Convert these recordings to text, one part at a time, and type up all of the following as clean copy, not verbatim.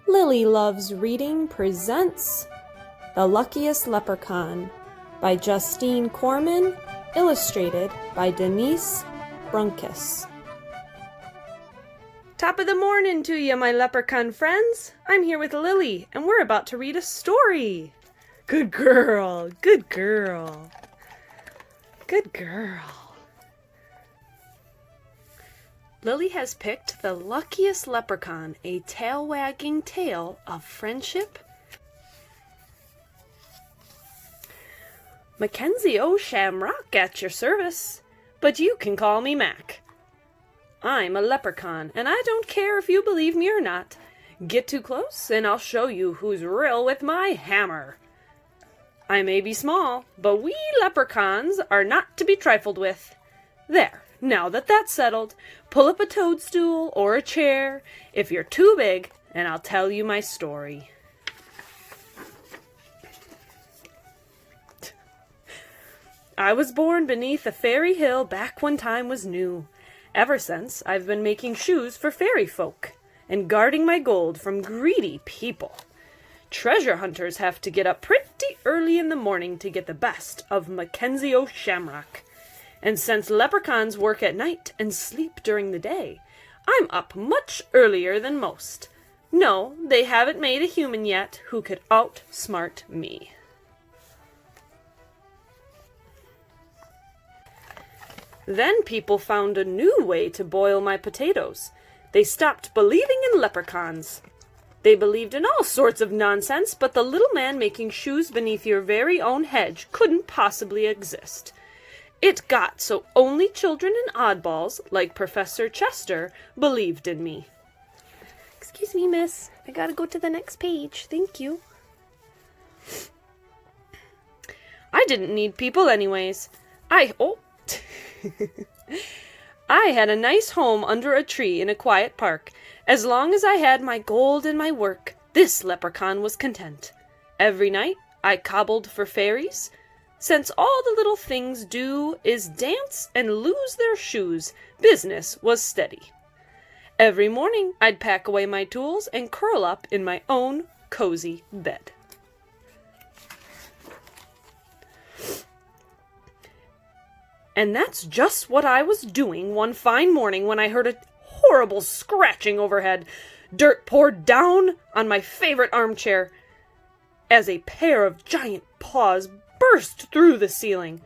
Lily Loves Reading presents The Luckiest Leprechaun by Justine Korman, illustrated by Denise, Brunkus. Top of the morning to you, my leprechaun friends. I'm here with Lily, and we're about to read a story. Good girl, good girl, good girl. Lily has picked The Luckiest Leprechaun, a tail-wagging tale of friendship. Mackenzie O'Shamrock at your service, but you can call me Mac. I'm a leprechaun, and I don't care if you believe me or not. Get too close, and I'll show you who's real with my hammer. I may be small, but we leprechauns are not to be trifled with. There. Now that that's settled, pull up a toadstool or a chair if you're too big, and I'll tell you my story. I was born beneath a fairy hill back when time was new. Ever since, I've been making shoes for fairy folk and guarding my gold from greedy people. Treasure hunters have to get up pretty early in the morning to get the best of Mackenzie O'Shamrock. And since leprechauns work at night and sleep during the day, I'm up much earlier than most. No, they haven't made a human yet who could outsmart me. Then people found a new way to boil my potatoes. They stopped believing in leprechauns. They believed in all sorts of nonsense, but the little man making shoes beneath your very own hedge couldn't possibly exist. It got so only children and oddballs, like Professor Chester, believed in me. Excuse me, miss. I gotta go to the next page. Thank you. I didn't need people anyways. I had a nice home under a tree in a quiet park. As long as I had my gold and my work, this leprechaun was content. Every night I cobbled for fairies, since all the little things do is dance and lose their shoes. Business was steady. Every morning I'd pack away my tools and curl up in my own cozy bed. And that's just what I was doing one fine morning when I heard a horrible scratching overhead. Dirt poured down on my favorite armchair as a pair of giant paws burst through the ceiling.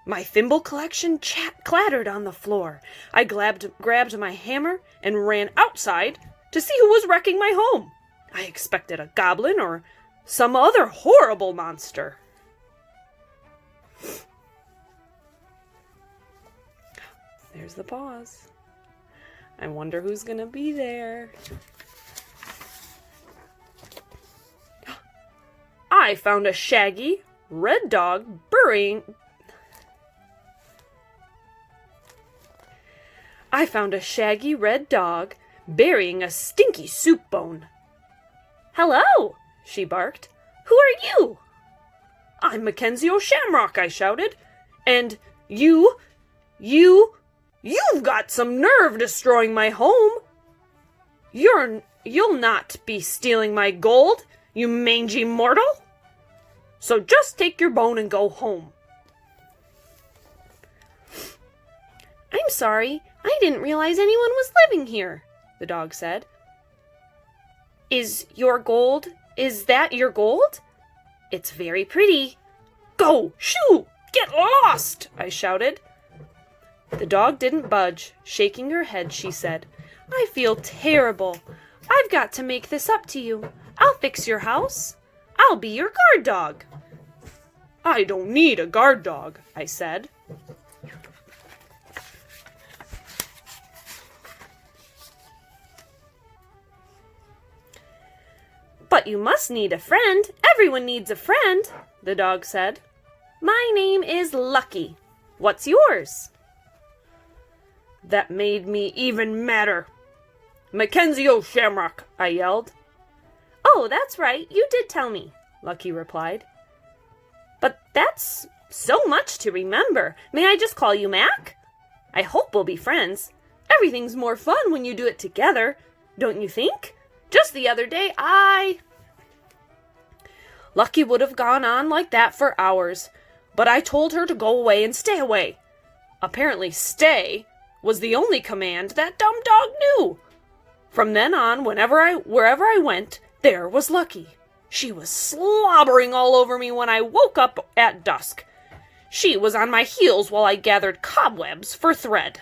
My thimble collection clattered on the floor. I grabbed my hammer and ran outside to see who was wrecking my home. I expected a goblin or some other horrible monster. There's the paws. I wonder who's gonna be there. I found a shaggy red dog burying a stinky soup bone. Hello, she barked. Who are you? I'm Mackenzie O'Shamrock, I shouted. And you've got some nerve destroying my home. You'll not be stealing my gold, you mangy mortal. So just take your bone and go home. I'm sorry, I didn't realize anyone was living here, the dog said. Is that your gold? It's very pretty. Go, shoo, get lost, I shouted. The dog didn't budge. Shaking her head, she said, I feel terrible. I've got to make this up to you. I'll fix your house. I'll be your guard dog. I don't need a guard dog, I said. But you must need a friend. Everyone needs a friend, the dog said. My name is Lucky. What's yours? That made me even madder. Mackenzie O'Shamrock, I yelled. Oh, that's right, you did tell me, Lucky replied. But that's so much to remember. May I just call you Mac? I hope we'll be friends. Everything's more fun when you do it together, don't you think? Just the other day, Lucky would have gone on like that for hours, but I told her to go away and stay away. Apparently, stay was the only command that dumb dog knew. From then on, wherever I went, there was Lucky. She was slobbering all over me when I woke up at dusk. She was on my heels while I gathered cobwebs for thread.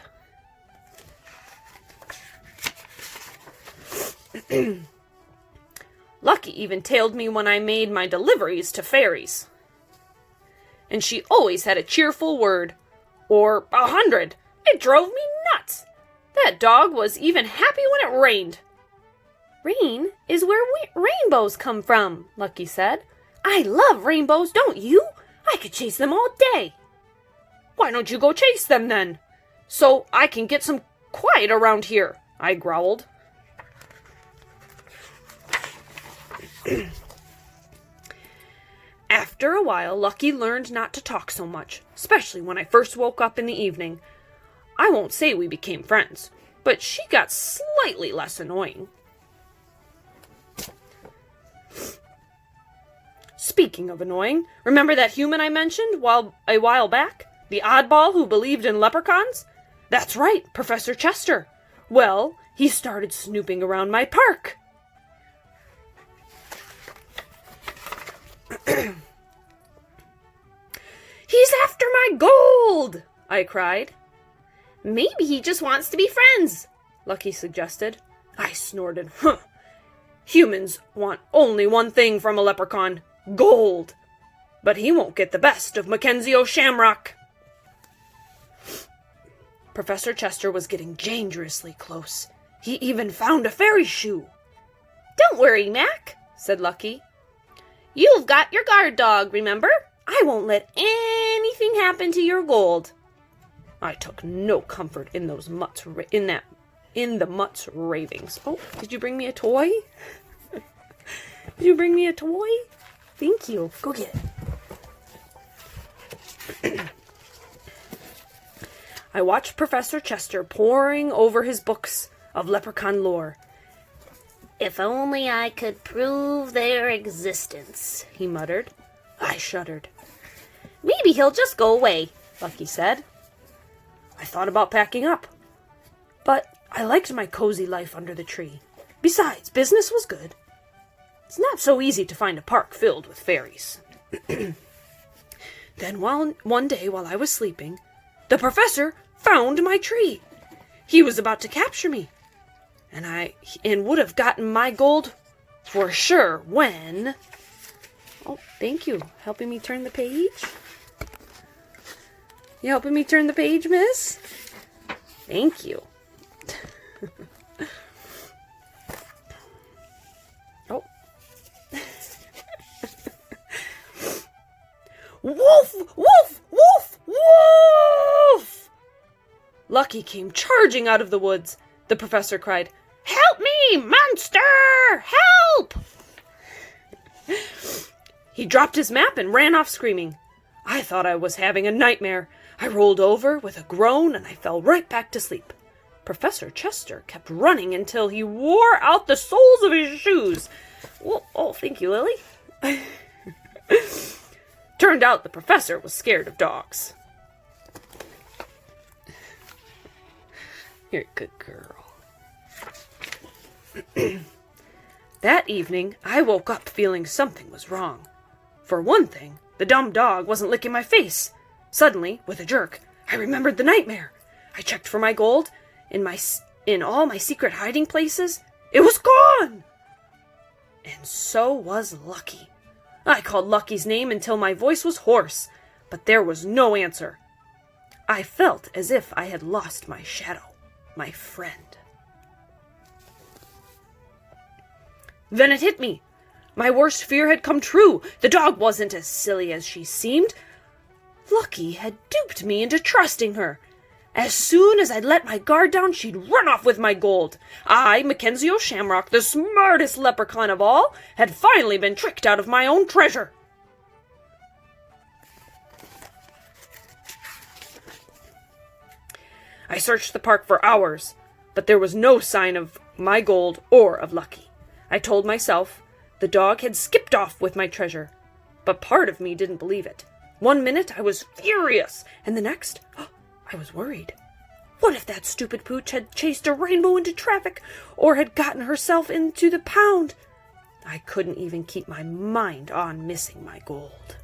Lucky even tailed me when I made my deliveries to fairies. And she always had a cheerful word, or 100. It drove me nuts. That dog was even happy when it rained. Rain is where rainbows come from, Lucky said. I love rainbows, don't you? I could chase them all day. Why don't you go chase them then? So I can get some quiet around here, I growled. After a while, Lucky learned not to talk so much, especially when I first woke up in the evening. I won't say we became friends, but she got slightly less annoying. Speaking of annoying, remember that human I mentioned a while back? The oddball who believed in leprechauns? That's right, Professor Chester. Well, he started snooping around my park. He's after my gold, I cried. Maybe he just wants to be friends, Lucky suggested. I snorted. Huh. Humans want only one thing from a leprechaun, gold. But he won't get the best of Mackenzie O'Shamrock. Professor Chester was getting dangerously close. He even found a fairy shoe. Don't worry, Mac, said Lucky. You've got your guard dog, remember? I won't let anything happen to your gold. I took no comfort in those mutts in the mutt's ravings. Oh, did you bring me a toy? Did you bring me a toy? Thank you. Go get it. I watched Professor Chester poring over his books of leprechaun lore. If only I could prove their existence, he muttered. I shuddered. Maybe he'll just go away, Lucky said. I thought about packing up, but I liked my cozy life under the tree. Besides, business was good. It's not so easy to find a park filled with fairies. Then one day while I was sleeping, the professor found my tree. He was about to capture me, and would have gotten my gold for sure when... Oh, thank you. Helping me turn the page? You helping me turn the page, miss? Thank you. Oh. Wolf! Wolf! Wolf! Wolf! Lucky came charging out of the woods. The professor cried, Help me, monster! Help! He dropped his map and ran off screaming. I thought I was having a nightmare. I rolled over with a groan and I fell right back to sleep. Professor Chester kept running until he wore out the soles of his shoes. Oh, thank you, Lily. Turned out the professor was scared of dogs. You're a good girl. That evening, I woke up feeling something was wrong. For one thing, the dumb dog wasn't licking my face. Suddenly, with a jerk, I remembered the nightmare. I checked for my gold in all my secret hiding places. It was gone! And so was Lucky. I called Lucky's name until my voice was hoarse, but there was no answer. I felt as if I had lost my shadow, my friend. Then it hit me. My worst fear had come true. The dog wasn't as silly as she seemed. Lucky had duped me into trusting her. As soon as I'd let my guard down, she'd run off with my gold. I, Mackenzie O'Shamrock, the smartest leprechaun of all, had finally been tricked out of my own treasure. I searched the park for hours, but there was no sign of my gold or of Lucky. I told myself the dog had skipped off with my treasure, but part of me didn't believe it. One minute I was furious, and the next, I was worried. What if that stupid pooch had chased a rainbow into traffic, or had gotten herself into the pound? I couldn't even keep my mind on missing my gold.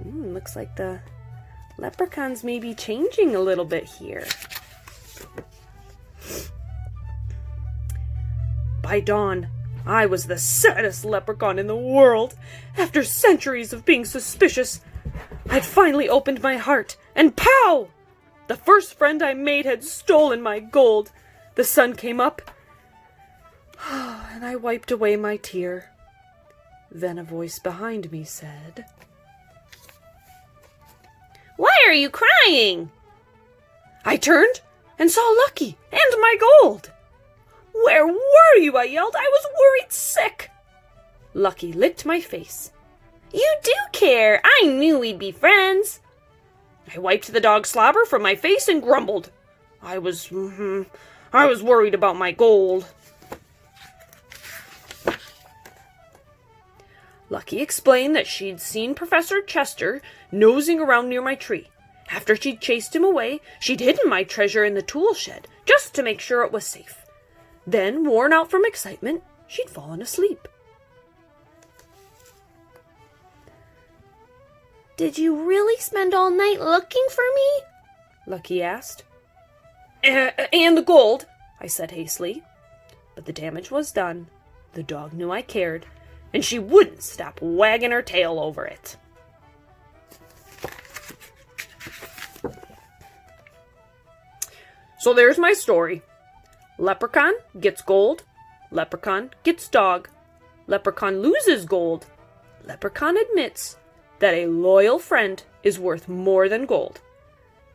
Looks like the leprechauns may be changing a little bit here. By dawn, I was the saddest leprechaun in the world. After centuries of being suspicious, I'd finally opened my heart, and pow! The first friend I made had stolen my gold. The sun came up, and I wiped away my tear. Then a voice behind me said, "Why are you crying?" I turned and saw Lucky and my gold. "Where were you?" I yelled. "I was worried sick." Lucky licked my face. "You do care. I knew we'd be friends." I wiped the dog slobber from my face and grumbled. I was worried about my gold. Lucky explained that she'd seen Professor Chester nosing around near my tree. After she'd chased him away, she'd hidden my treasure in the tool shed, just to make sure it was safe. Then, worn out from excitement, she'd fallen asleep. "Did you really spend all night looking for me?" Lucky asked. And the gold," I said hastily. But the damage was done. The dog knew I cared, and she wouldn't stop wagging her tail over it. So there's my story. Leprechaun gets gold. Leprechaun gets dog. Leprechaun loses gold. Leprechaun admits that a loyal friend is worth more than gold,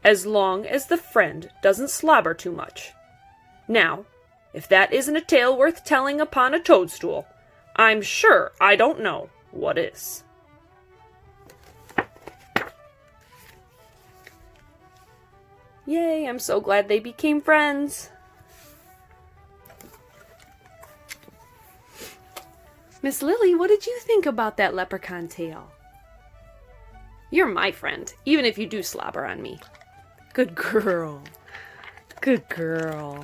as long as the friend doesn't slobber too much. Now, if that isn't a tale worth telling upon a toadstool, I'm sure I don't know what is. Yay, I'm so glad they became friends. Miss Lily, what did you think about that leprechaun tale? You're my friend, even if you do slobber on me. Good girl. Good girl.